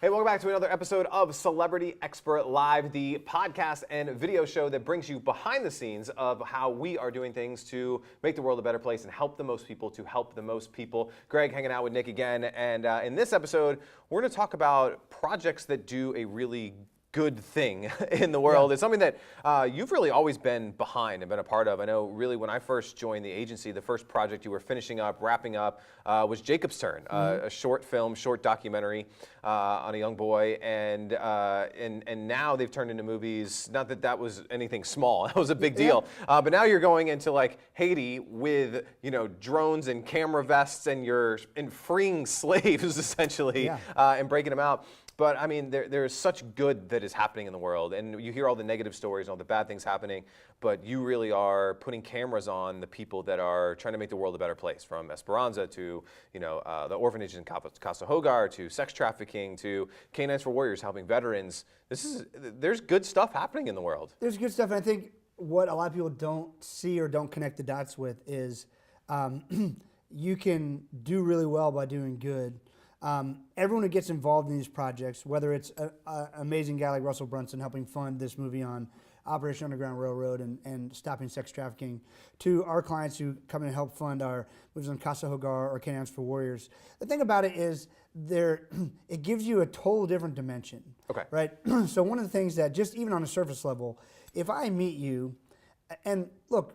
Hey, welcome back to another episode of Celebrity Expert Live, the podcast and video show that brings you behind the scenes of how we are doing things to make the world a better place and help the most people to help the most people. Greg hanging out with Nick again, and in this episode, we're going to talk about projects that do a really good thing in the world. It's something that you've really always been behind and been a part of. I know really when I first joined the agency, the first project you were finishing up, wrapping up, was Jacob's Turn, a short film, short documentary on a young boy, and now they've turned into movies. Not that that was anything small, that was a big deal. But now you're going into like Haiti with drones and camera vests, and you're freeing slaves essentially, and breaking them out. But I mean, there's such good that is happening in the world, and you hear all the negative stories and all the bad things happening, but you really are putting cameras on the people that are trying to make the world a better place, from Esperanza to the orphanage in Casa Hogar, to sex trafficking, to Canines for Warriors helping veterans. There's good stuff happening in the world. There's good stuff, and I think what a lot of people don't see or don't connect the dots with is you can do really well by doing good. Everyone who gets involved in these projects, whether it's an amazing guy like Russell Brunson helping fund this movie on Operation Underground Railroad and stopping sex trafficking, to our clients who come in and help fund our movies on Casa Hogar or Canines for Warriors. The thing about it is it gives you a total different dimension. Okay. Right? So one of the things that just even on a surface level, if I meet you, and look,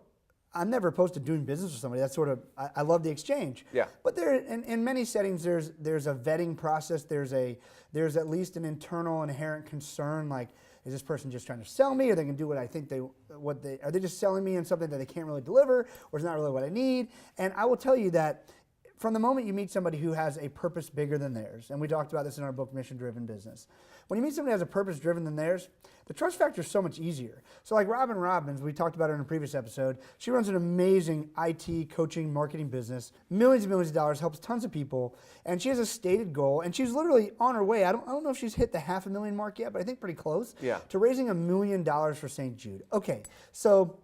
I'm never opposed to doing business with somebody. That's sort of, I love the exchange. Yeah. But there, in many settings, there's a vetting process. There's at least an internal inherent concern, like, is this person just trying to sell me? Are they going to do what I think are they just selling me in something that they can't really deliver, or is not really what I need? And I will tell you that from the moment you meet somebody who has a purpose bigger than theirs, and we talked about this in our book, Mission Driven Business. When you meet somebody who has a purpose driven than theirs, the trust factor is so much easier. So like Robin Robbins, we talked about her in a previous episode, she runs an amazing IT coaching marketing business, millions and millions of dollars, helps tons of people, and she has a stated goal, and she's literally on her way. I don't know if she's hit the $500,000 mark yet, but I think pretty close, to raising $1 million for St. Jude. Okay, so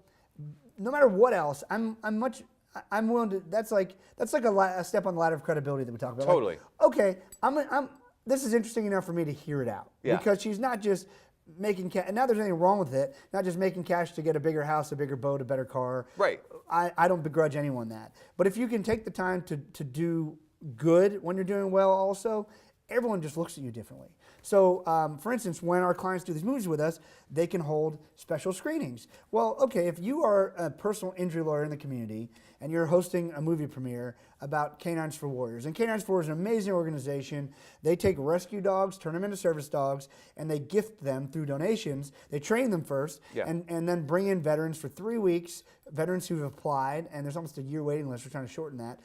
no matter what else, I'm willing to. That's like a step on the ladder of credibility that we talk about. Totally. Like, okay, this is interesting enough for me to hear it out, because she's not just making cash. And not there's anything wrong with it. Not just making cash to get a bigger house, a bigger boat, a better car. Right. I don't begrudge anyone that. But if you can take the time to do good when you're doing well, also, everyone just looks at you differently. So, for instance, when our clients do these movies with us, they can hold special screenings. Well, okay, if you are a personal injury lawyer in the community and you're hosting a movie premiere about Canines for Warriors, and Canines for Warriors is an amazing organization. They take rescue dogs, turn them into service dogs, and they gift them through donations. They train them first, and then bring in veterans for 3 weeks, veterans who've applied, and there's almost a year waiting list. We're trying to shorten that.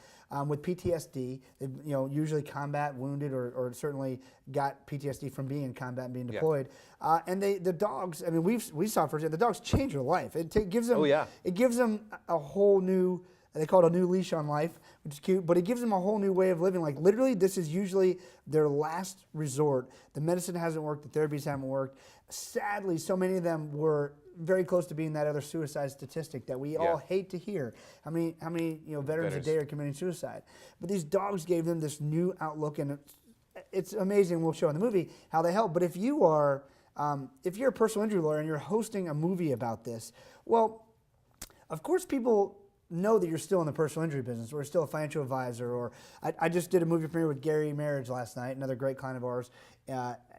With PTSD, usually combat wounded or certainly got PTSD from being in combat and being deployed. And the dogs, I mean, we saw firsthand, the dogs change their life. It gives them, it gives them a whole new, they call it a new leash on life, which is cute, but it gives them a whole new way of living. Like literally, this is usually their last resort. The medicine hasn't worked, the therapies haven't worked. Sadly, so many of them were very close to being that other suicide statistic that we all hate to hear. How many veterans a day are committing suicide? But these dogs gave them this new outlook, and it's amazing. We'll show in the movie how they help. But if you're a personal injury lawyer and you're hosting a movie about this, well, of course people know that you're still in the personal injury business, or still a financial advisor, or I just did a movie premiere with Gary Marriage last night, another great client of ours,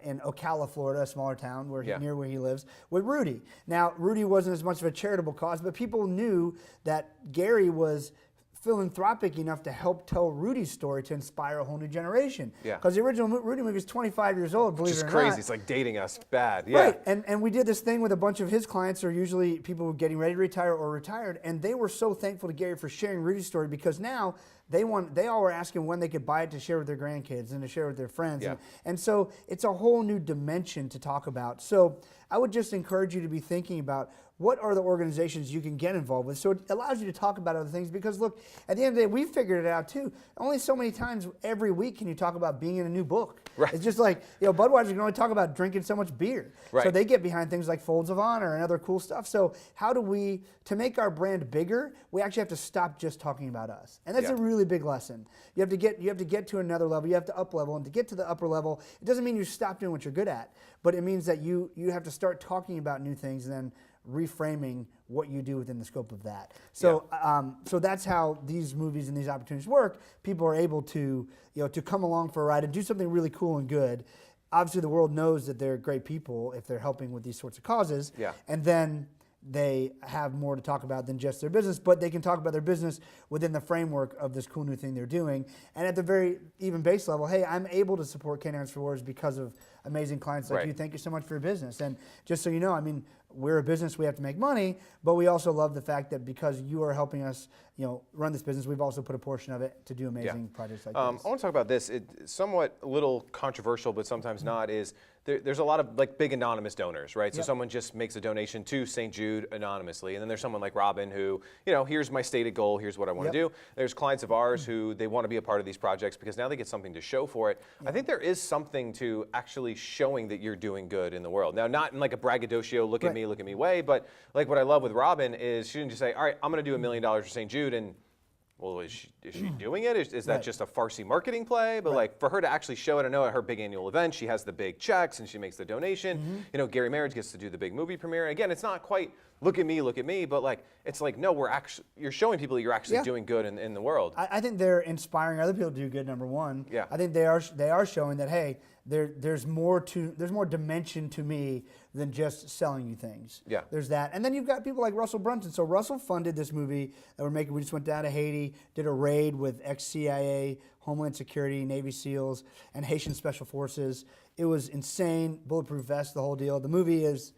in Ocala, Florida, a smaller town near where he lives, with Rudy. Now, Rudy wasn't as much of a charitable cause, but people knew that Gary was philanthropic enough to help tell Rudy's story to inspire a whole new generation. Because the original Rudy movie is 25 years old, believe it or not. Which is crazy. It's like dating us bad. Right. And we did this thing with a bunch of his clients who are usually people getting ready to retire or retired, and they were so thankful to Gary for sharing Rudy's story, because now they all were asking when they could buy it to share with their grandkids and to share with their friends. And so it's a whole new dimension to talk about. So I would just encourage you to be thinking about what are the organizations you can get involved with? So it allows you to talk about other things because look, at the end of the day, we've figured it out too. Only so many times every week can you talk about being in a new book. Right. It's just like, Budweiser can only talk about drinking so much beer. Right. So they get behind things like Folds of Honor and other cool stuff. So how do we, to make our brand bigger, we actually have to stop just talking about us. And that's a really big lesson. You have to get to another level. You have to up level. And to get to the upper level, it doesn't mean you stop doing what you're good at, but it means that you have to start talking about new things and then reframing what you do within the scope of that. So, so that's how these movies and these opportunities work. People are able to, to come along for a ride and do something really cool and good. Obviously, the world knows that they're great people if they're helping with these sorts of causes. Yeah. And then they have more to talk about than just their business, but they can talk about their business within the framework of this cool new thing they're doing. And at the very even base level, hey, I'm able to support Canines for Warriors because of amazing clients like you. Thank you so much for your business. And just so you know, I mean, we're a business, we have to make money, but we also love the fact that because you are helping us, run this business, we've also put a portion of it to do amazing projects like this. I want to talk about this. It's somewhat a little controversial, but sometimes not, is there's a lot of like big anonymous donors, right? So someone just makes a donation to St. Jude anonymously, and then there's someone like Robin who, here's my stated goal, here's what I want to do. There's clients of ours who they want to be a part of these projects because now they get something to show for it. I think there is something to actually showing that you're doing good in the world. Now, not in like a braggadocio, look at me way, but like what I love with Robin is she didn't just say, all right, I'm going to do $1 million for St. Jude, and well, is she doing it? Is that just a farcy marketing play? But like for her to actually show it, I know at her big annual event, she has the big checks and she makes the donation. Gary Marriage gets to do the big movie premiere. Again, it's not quite look at me, but like it's like no, you're showing people that you're actually doing good in the world. I think they're inspiring other people to do good. Number one, Yeah. I think they are showing that hey, there's more dimension to me than just selling you things. Yeah. There's that, and then you've got people like Russell Brunson. So Russell funded this movie that we're making. We just went down to Haiti, did a raid with ex-CIA, Homeland Security, Navy SEALs, and Haitian Special Forces. It was insane, bulletproof vest, the whole deal. The movie is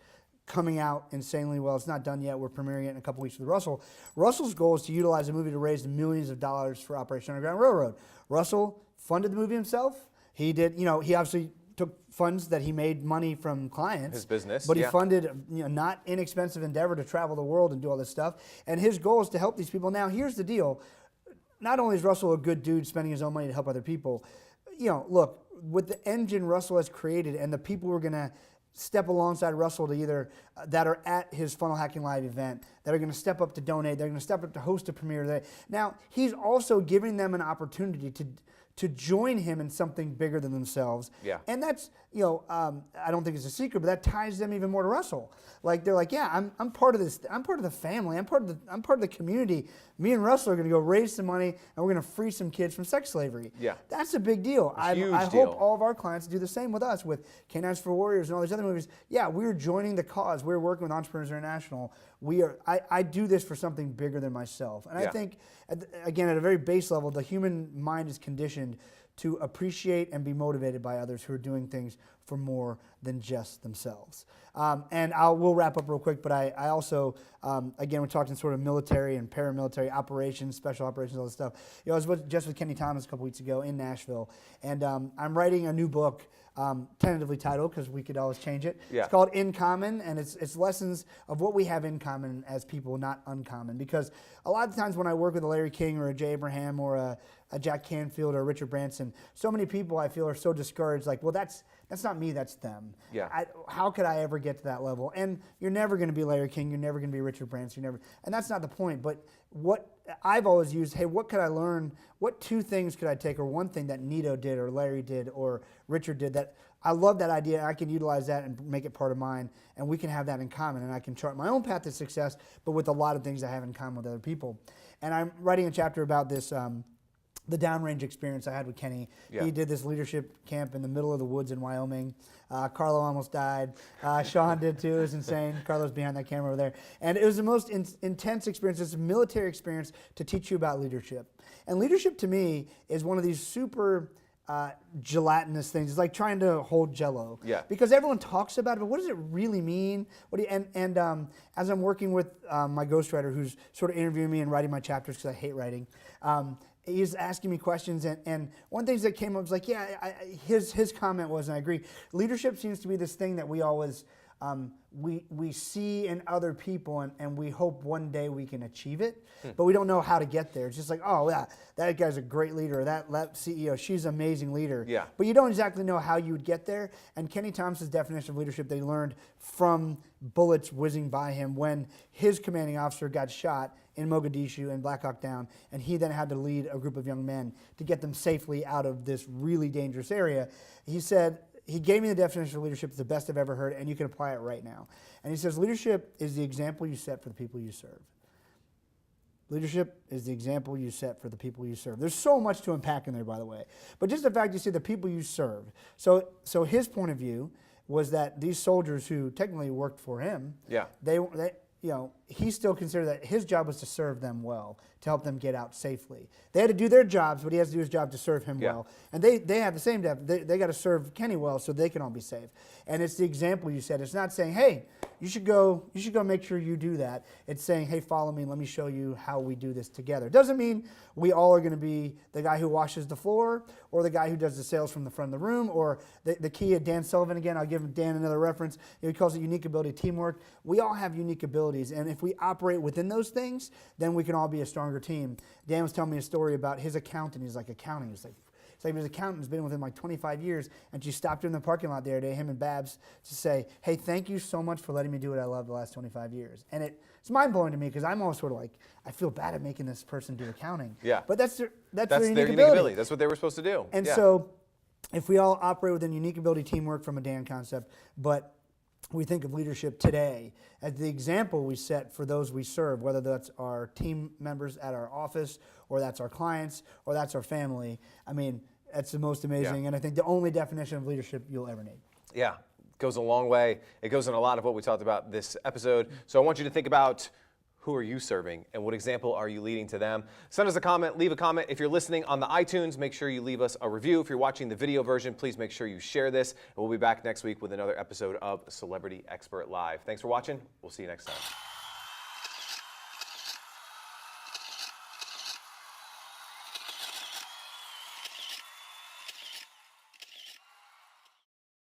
coming out insanely well. It's not done yet. We're premiering it in a couple weeks with Russell. Russell's goal is to utilize the movie to raise millions of dollars for Operation Underground Railroad. Russell funded the movie himself. He did, he obviously took funds that he made money from clients. His business, but he funded, not inexpensive endeavor to travel the world and do all this stuff. And his goal is to help these people. Now, here's the deal. Not only is Russell a good dude spending his own money to help other people, look, with the engine Russell has created and the people who are going to step alongside Russell to either that are at his Funnel Hacking Live event, that are going to step up to donate, they're going to step up to host a premiere. Now, he's also giving them an opportunity to join him in something bigger than themselves. Yeah. And that's, I don't think it's a secret, but that ties them even more to Russell. Like they're like, yeah, I'm part of this. I'm part of the family. I'm part of the community. Me and Russell are going to go raise some money, and we're going to free some kids from sex slavery. Yeah. That's a big deal. I Huge hope deal. all of our clients do the same with us, with Canines for Warriors and all these other movies. Yeah, we're joining the cause. We're working with Entrepreneurs International. I do this for something bigger than myself. And I think, again, at a very base level, the human mind is conditioned to appreciate and be motivated by others who are doing things for more than just themselves. And we'll wrap up real quick, but I also, again, we're talking sort of military and paramilitary operations, special operations, all this stuff. I was just with Kenny Thomas a couple weeks ago in Nashville, and I'm writing a new book, tentatively titled, because we could always change it. Yeah. It's called In Common, and it's lessons of what we have in common as people, not uncommon. Because a lot of times when I work with a Larry King or a Jay Abraham or a Jack Canfield or a Richard Branson, so many people I feel are so discouraged, like, well, that's not me, that's them. Yeah. How could I ever get to that level? And you're never going to be Larry King, you're never going to be Richard Branson, and that's not the point. But what I've always used, hey, what could I learn? What two things could I take, or one thing that Nito did, or Larry did, or Richard did that I love that idea. I can utilize that and make it part of mine, and we can have that in common. And I can chart my own path to success, but with a lot of things I have in common with other people. And I'm writing a chapter about this. The downrange experience I had with Kenny. Yeah. He did this leadership camp in the middle of the woods in Wyoming. Carlo almost died. Sean did too. It was insane. Carlo's behind that camera over there. And it was the most intense experience. It's a military experience to teach you about leadership. And leadership to me is one of these super gelatinous things. It's like trying to hold Jell-O. Yeah. Because everyone talks about it, but what does it really mean? What do you, as I'm working with my ghostwriter, who's sort of interviewing me and writing my chapters because I hate writing, he's asking me questions, and one of the things that came up was like, his comment was, and I agree, leadership seems to be this thing that we always we see in other people, and we hope one day we can achieve it, but we don't know how to get there. It's just like, oh, yeah, that guy's a great leader, or that CEO, she's an amazing leader. Yeah. But you don't exactly know how you would get there. And Kenny Thompson's definition of leadership, they learned from bullets whizzing by him when his commanding officer got shot in Mogadishu and Black Hawk Down, and he then had to lead a group of young men to get them safely out of this really dangerous area. He said, he gave me the definition of leadership, it's the best I've ever heard, and you can apply it right now. And he says, leadership is the example you set for the people you serve. Leadership is the example you set for the people you serve. There's so much to unpack in there, by the way. But just the fact you see the people you serve. So his point of view was that these soldiers who technically worked for him, they he still considered that his job was to serve them well, to help them get out safely. They had to do their jobs, but he has to do his job to serve him well. And they have the same job. They got to serve Kenny well so they can all be safe. And it's the example you said. It's not saying, hey, you should go make sure you do that. It's saying, hey, follow me, let me show you how we do this together. It doesn't mean we all are going to be the guy who washes the floor or the guy who does the sales from the front of the room or the key of Dan Sullivan. Again, I'll give Dan another reference. He calls it unique ability teamwork. We all have unique abilities, and if we operate within those things, then we can all be a stronger team. Dan was telling me a story about his accountant. He's like, accounting. It's like his accountant's been with him like 25 years, and she stopped him in the parking lot the other day, him and Babs, to say, hey, thank you so much for letting me do what I love the last 25 years. And it's mind-blowing to me because I'm always sort of like, I feel bad at making this person do accounting. Yeah. But that's their unique ability. That's what they were supposed to do. And so if we all operate within unique ability teamwork from a Dan concept, but we think of leadership today as the example we set for those we serve, whether that's our team members at our office or that's our clients or that's our family. I mean, that's the most amazing and I think the only definition of leadership you'll ever need. Yeah, it goes a long way. It goes in a lot of what we talked about this episode. So I want you to think about who are you serving and what example are you leading to them? Send us a comment, leave a comment. If you're listening on the iTunes, make sure you leave us a review. If you're watching the video version, please make sure you share this. And we'll be back next week with another episode of Celebrity Expert Live. Thanks for watching. We'll see you next time.